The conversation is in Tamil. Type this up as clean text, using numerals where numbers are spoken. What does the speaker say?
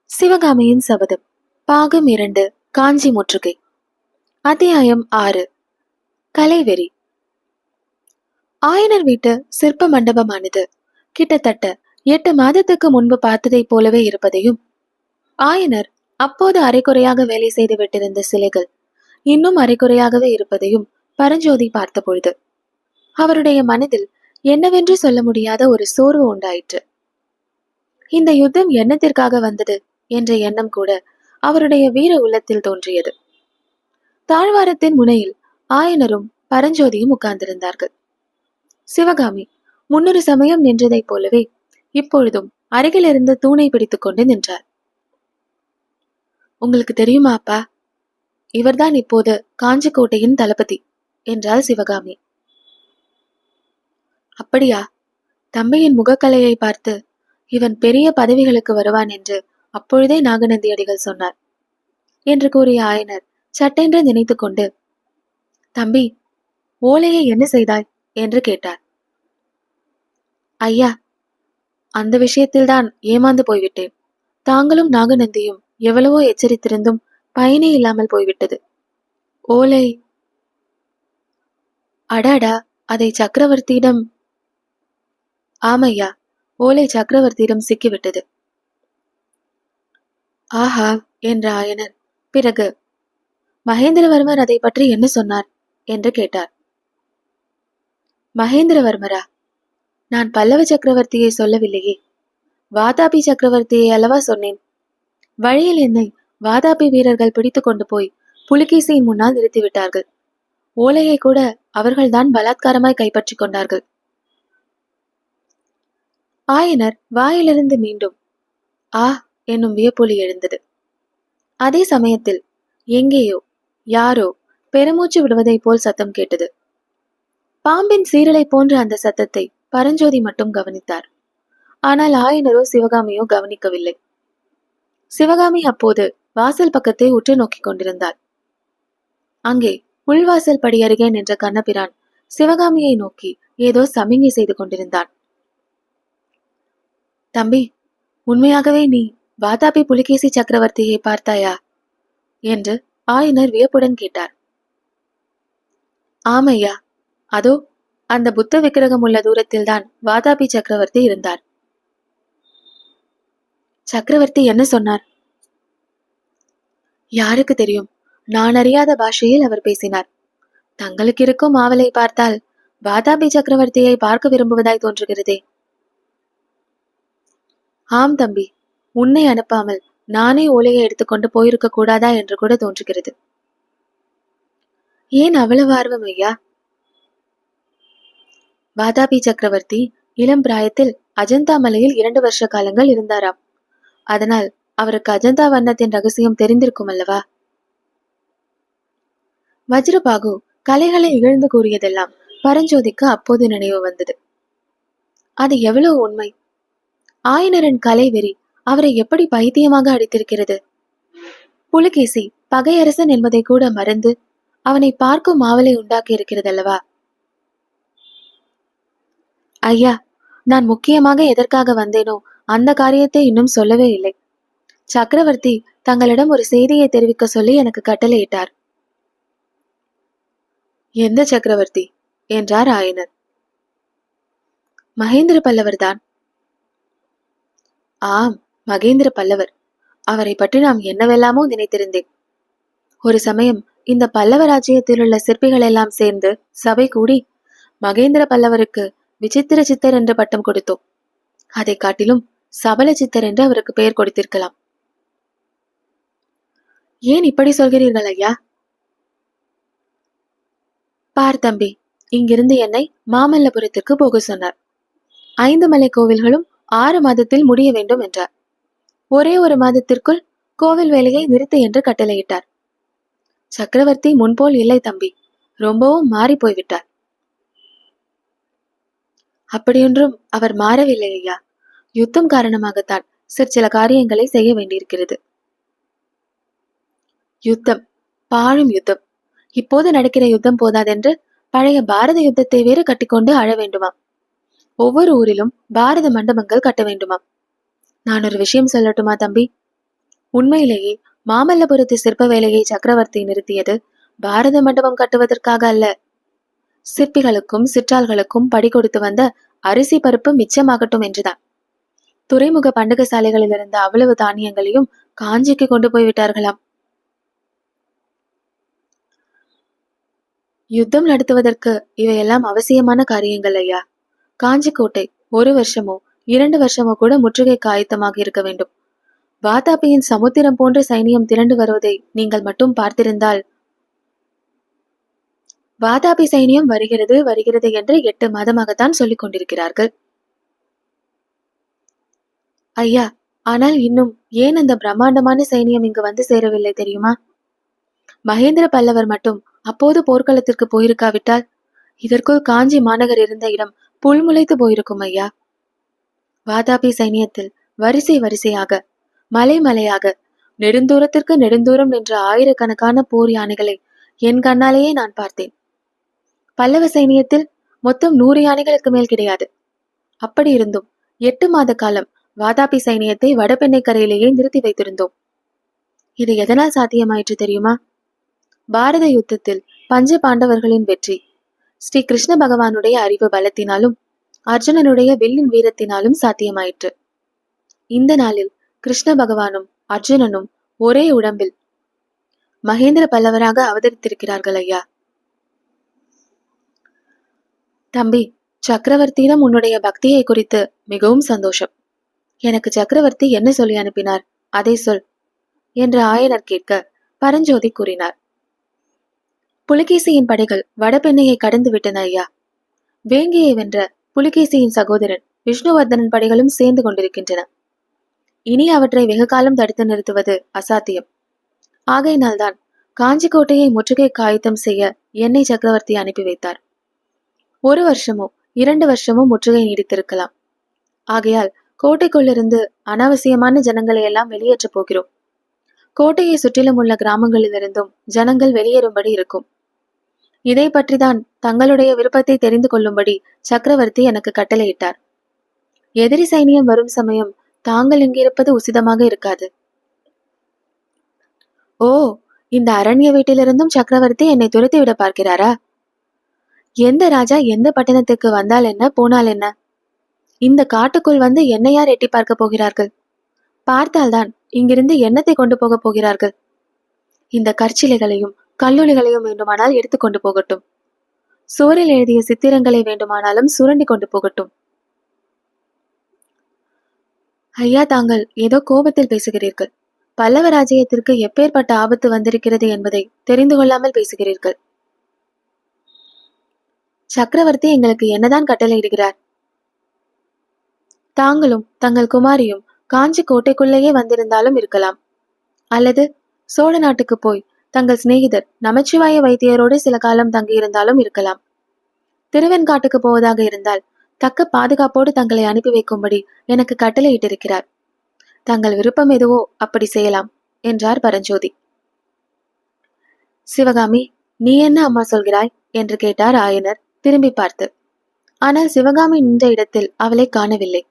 சிவகாமியின் சபதம் பாகம் 2 காஞ்சி முற்றுகை அத்தியாயம் 6 கலைவெறி. ஆயனர் வீட்டு சிற்ப மண்டபமானது கிட்டத்தட்ட 8 மாதத்துக்கு முன்பு பார்த்ததைப் போலவே இருப்பதையும், ஆயனர் அப்போது அரைக்குறையாக வேலை செய்து விட்டிருந்த சிலைகள் இன்னும் அரைக்குறையாகவே இருப்பதையும் பரஞ்சோதி பார்த்த பொழுது அவருடைய மனதில் என்னவென்று சொல்ல முடியாத ஒரு சோர்வு உண்டாயிற்று. இந்த யுத்தம் என்னத்திற்காக வந்தது என்ற எண்ணம் கூட அவருடைய வீர உள்ளத்தில் தோன்றியது. தாழ்வாரத்தின் முனையில் ஆயனரும் பரஞ்சோதியும் உட்கார்ந்திருந்தார்கள். சிவகாமி முன்னொரு சமயம் நின்றதைப் போலவே இப்பொழுதும் அருகில் இருந்த தூணை பிடித்துக் கொண்டு நின்றார். உங்களுக்கு தெரியுமா அப்பா, இவர்தான் இப்போது காஞ்சிக்கோட்டையின் தளபதி என்றாள் சிவகாமி. அப்படியா? தம்பியின் முகக்கலையை பார்த்து இவன் பெரிய பதவிகளுக்கு வருவான் என்று அப்பொழுதே நாகநந்தியடிகள் சொன்னார் என்று கூறிய ஆயனர் சட்டென்று நினைத்து கொண்டு, தம்பி, ஓலையை என்ன செய்தாய் என்று கேட்டார். ஐயா, அந்த விஷயத்தில்தான் ஏமாந்து போய்விட்டேன். தாங்களும் நாகநந்தியும் எவ்வளவோ எச்சரித்திருந்தும் பயனே இல்லாமல் போய்விட்டது. ஓலை? அடாடா, அதை சக்கரவர்த்தியிடம். ஆமையா, ஓலை சக்கரவர்த்தியிடம் சிக்கிவிட்டது. ஆஹா என்ற ஆயனர் பிறகு மகேந்திரவர்மர் அதை பற்றி என்ன சொன்னார் என்று கேட்டார். மகேந்திரவர்மரா? நான் பல்லவ சக்கரவர்த்தியை சொல்லவில்லையே, வாதாபி சக்கரவர்த்தியை அல்லவா சொன்னேன். வழியில் என்னை வாதாபி வீரர்கள் பிடித்து கொண்டு போய் புலிகேசியின் முன்னால் நிறுத்திவிட்டார்கள். ஓலையை கூட அவர்கள்தான் பலாத்காரமாய் கைப்பற்றி கொண்டார்கள். ஆயனர் வாயிலிருந்து மீண்டும் ஆ என்னும் வியப்பொலி எழுந்தது. அதே சமயத்தில் எங்கேயோ யாரோ பெருமூச்சு விடுவதை போல் சத்தம் கேட்டது. பாம்பின் சீரலை போன்ற அந்த சத்தத்தை பரஞ்சோதி மட்டும் கவனித்தார். ஆனால் ஆயனரோ சிவகாமியோ கவனிக்கவில்லை. சிவகாமி அப்போது வாசல் பக்கத்தை உற்று நோக்கிக் கொண்டிருந்தாள். அங்கே உள்வாசல் படி அருகே நின்ற கண்ணபிரான் சிவகாமியை நோக்கி ஏதோ சமிங்கை செய்து கொண்டிருந்தான். தம்பி, உண்மையாகவே நீ வாதாபி புலிகேசி சக்கரவர்த்தியை பார்த்தாயா என்று ஆயனர் வியப்புடன் கேட்டார். ஆமையா, அதோ அந்த புத்த விக்கிரகம் உள்ள தூரத்தில்தான் வாதாபி சக்கரவர்த்தி இருந்தார். சக்கரவர்த்தி என்ன சொன்னார்? யாருக்கு தெரியும்? நான் அறியாத பாஷையில் அவர் பேசினார். தங்களுக்கு இருக்கும் ஆவலை பார்த்தால் வாதாபி சக்கரவர்த்தியை பார்க்க விரும்புவதாய் தோன்றுகிறதே. ஆம் தம்பி, உன்னை அனுப்பாமல் நானே ஓலையை எடுத்துக்கொண்டு போயிருக்க கூடாதா என்று கூட தோன்றுகிறது. ஏன் அவ்வளவு ஆர்வம் ஐயா? வாதாபி சக்கரவர்த்தி இளம் பிராயத்தில் அஜந்தா மலையில் 2 வருஷ காலங்கள் இருந்தாராம். அதனால் அவருக்கு அஜந்தா வண்ணத்தின் ரகசியம் தெரிந்திருக்கும் அல்லவா? வஜ்ரபாகு கலைகளை இகழ்ந்து கூறியதெல்லாம் பரஞ்சோதிக்கு அப்போது நினைவு வந்தது. அது எவ்வளவு உண்மை! ஆயனரின் கலை வெறி அவரை எப்படி பைத்தியமாக அடித்திருக்கிறது! புலிகேசி பகையரசன் என்பதை கூட மறந்து அவனை பார்க்கும் ஆவலை உண்டாக்கி இருக்கிறதல்லவா? ஐயா, நான் முக்கியமாக எதற்காக வந்தேனோ அந்த காரியத்தை இன்னும் சொல்லவே இல்லை. சக்கரவர்த்தி தங்களிடம் ஒரு செய்தியை தெரிவிக்க சொல்லி எனக்கு கட்டளையிட்டார். எந்த சக்கரவர்த்தி என்றார் ஆயனர். மகேந்திர பல்லவர் தான். ஆம், மகேந்திர பல்லவர். அவரை பற்றி நாம் என்னவெல்லாமோ நினைத்திருந்தேன். ஒரு சமயம் இந்த பல்லவ ராஜ்யத்தில் உள்ள சிற்பிகள் எல்லாம் சேர்ந்து சபை கூடி மகேந்திர பல்லவருக்கு விசித்திர சித்தர் என்று பட்டம் கொடுத்தோம். அதை காட்டிலும் சபல சித்தர் என்று அவருக்கு பெயர் கொடுத்திருக்கலாம். ஏன் இப்படி சொல்கிறீர்கள் ஐயா? பார் தம்பி, இங்கிருந்து என்னை மாமல்லபுரத்திற்கு போக சொன்னார். 5 மலை கோவில்களும் 6 மாதத்தில் முடிய வேண்டும் என்றார். ஒரே ஒரு மாதத்திற்குள் கோவில் வேலையை நிறுத்து என்று கட்டளையிட்டார். சக்கரவர்த்தி முன்போல் இல்லை தம்பி, ரொம்பவும் மாறி போய்விட்டார். அப்படியொன்றும் அவர் மாறவில்லை ஐயா. யுத்தம் காரணமாகத்தான் சில காரியங்களை செய்ய வேண்டியிருக்கிறது. யுத்தம், பாழும் யுத்தம். இப்போது நடக்கிற யுத்தம் போதாதென்று பழைய பாரத யுத்தத்தை வேறு கட்டிக்கொண்டு அழ வேண்டுமாம். ஒவ்வொரு ஊரிலும் பாரத மண்டபங்கள் கட்ட வேண்டுமாம். நான் ஒரு விஷயம் சொல்லட்டுமா தம்பி? உண்மையிலேயே மாமல்லபுரத்து சிற்ப வேலையை சக்கரவர்த்தி நிறுத்தியது பாரத மண்டபம் கட்டுவதற்காக அல்ல. சிற்பிகளுக்கும் சிற்றாள்களுக்கும் படி கொடுத்து வந்த அரிசி பருப்பு மிச்சமாகட்டும் என்றுதான். துறைமுக பண்டகசாலைகளில் இருந்த அவ்வளவு தானியங்களையும் காஞ்சிக்கு கொண்டு போய்விட்டார்களாம். யுத்தம் நடத்துவதற்கு இவையெல்லாம் அவசியமான காரியங்கள் ஐயா. காஞ்சி கோட்டை 1 வருஷமோ 2 வருஷமோ கூட முற்றுகைக்கு ஆயத்தமாக இருக்க வேண்டும். வாதாபியின் சமுத்திரம் போன்ற சைனியம் திரண்டு வருவதை நீங்கள் மட்டும் பார்த்திருந்தால். வாதாபி சைனியம் வருகிறது வருகிறது என்று 8 மாதமாகத்தான் சொல்லிக் கொண்டிருக்கிறார்கள் ஐயா. ஆனால் இன்னும் ஏன் அந்த பிரம்மாண்டமான சைனியம் இங்கு வந்து சேரவில்லை தெரியுமா? மகேந்திர பல்லவர் மட்டும் அப்போது போர்க்களத்திற்கு போயிருக்காவிட்டால் இதற்குள் காஞ்சி மாநகர் இருந்த இடம் புல்முளைத்து போயிருக்கும் ஐயா. வாதாபி சைனியத்தில் வரிசை வரிசையாக மலை மலையாக நெடுந்தூரத்திற்கு நெடுந்தூரம் நின்ற ஆயிரக்கணக்கான போர் யானைகளை என் கண்ணாலேயே நான் பார்த்தேன். பல்லவ சைனியத்தில் மொத்தம் 100 யானைகளுக்கு மேல் கிடையாது. அப்படி இருந்தும் 8 மாத காலம் வாதாபி சைனியத்தை வடபெண்ணை கரையிலேயே நிறுத்தி வைத்திருந்தோம். இது எதனால் சாத்தியமாயிற்று தெரியுமா? பாரத யுத்தத்தில் பஞ்ச பாண்டவர்களின் வெற்றி ஸ்ரீ கிருஷ்ண பகவானுடைய அறிவு பலத்தினாலும் அர்ஜுனனுடைய வில்லின் வீரத்தினாலும் சாத்தியமாயிற்று. இந்த நாளில் கிருஷ்ண பகவானும் அர்ஜுனனும் ஒரே உடம்பில் மகேந்திர பல்லவராக அவதரித்திருக்கிறார்கள் ஐயா. தம்பி, சக்கரவர்த்தியிடம் உன்னுடைய பக்தியை குறித்து மிகவும் சந்தோஷம். எனக்கு சக்கரவர்த்தி என்ன சொல்லி அனுப்பினார், அதை சொல் என்று ஆயனர் கேட்க பரஞ்சோதி கூறினார். புலிகேசியின் படைகள் வடபெண்ணையை கடந்து விட்டன ஐயா. வேங்கியை வென்ற புலிகேசியின் சகோதரன் விஷ்ணுவர்தனன் படைகளும் சேர்ந்து கொண்டிருக்கின்றன. இனி அவற்றை வெகு காலம் தடுத்து நிறுத்துவது அசாத்தியம். ஆகையினால்தான் காஞ்சி கோட்டையை முற்றுகைக்கு ஆயத்தம் செய்ய என்னை சக்கரவர்த்தி அனுப்பி வைத்தார். 1 வருஷமோ 2 வருஷமோ முற்றுகை நீடித்திருக்கலாம். ஆகையால் கோட்டைக்குள்ளிருந்து அனாவசியமான ஜனங்களை எல்லாம் வெளியேற்றப் போகிறோம். கோட்டையை சுற்றிலும் உள்ள கிராமங்களிலிருந்தும் ஜனங்கள் வெளியேறும்படி இருக்கும். இதை பற்றிதான் தங்களுடைய விருப்பத்தை தெரிந்து கொள்ளும்படி சக்கரவர்த்தி எனக்கு கட்டளையிட்டார். எதிரி சைனியம் வரும் சமயம் தாங்கள் இங்கிருப்பது உசிதமாக இருக்காது. ஓ, இந்த அரண்ய வீட்டிலிருந்தும் சக்கரவர்த்தி என்னை துரத்தி விட பார்க்கிறாரா? எந்த ராஜா எந்த பட்டணத்துக்கு வந்தால் என்ன போனால் என்ன? இந்த காட்டுக்குள் வந்து என்னை யார் எட்டி பார்க்க போகிறார்கள்? பார்த்தால்தான் இங்கிருந்து என்னத்தை கொண்டு போக போகிறார்கள்? இந்த கற்சிலைகளையும் கல்லூலிகளையும் வேண்டுமானால் எடுத்துக்கொண்டு போகட்டும். சுவரில் எழுதிய சித்திரங்களை வேண்டுமானாலும் சுரண்டி கொண்டு போகட்டும். ஐயா, தாங்கள் ஏதோ கோபத்தில் பேசுகிறீர்கள். பல்லவ ராஜ்யத்திற்கு எப்பேற்பட்ட ஆபத்து வந்திருக்கிறது என்பதை தெரிந்து கொள்ளாமல் பேசுகிறீர்கள். சக்கரவர்த்தி எங்களுக்கு என்னதான் கட்டளையிடுகிறார்? தாங்களும் தங்கள் குமாரியும் காஞ்சி கோட்டைக்குள்ளேயே வந்திருந்தாலும் இருக்கலாம். அல்லது சோழ நாட்டுக்கு போய் தங்கள் சிநேகிதர் நமச்சிவாய வைத்தியரோடு சில காலம் தங்கியிருந்தாலும் இருக்கலாம். திருவெண்காட்டுக்கு போவதாக இருந்தால் தக்க பாதுகாப்போடு தங்களை அனுப்பி வைக்கும்படி எனக்கு கட்டளையிட்டிருக்கிறார். தங்கள் விருப்பம் எதுவோ அப்படி செய்யலாம் என்றார் பரஞ்சோதி. சிவகாமி, நீ என்ன அம்மா சொல்கிறாய் என்று கேட்டார் ஆயனர் திரும்பி பார்த்து. ஆனால் சிவகாமி நின்ற இடத்தில் அவளை காணவில்லை.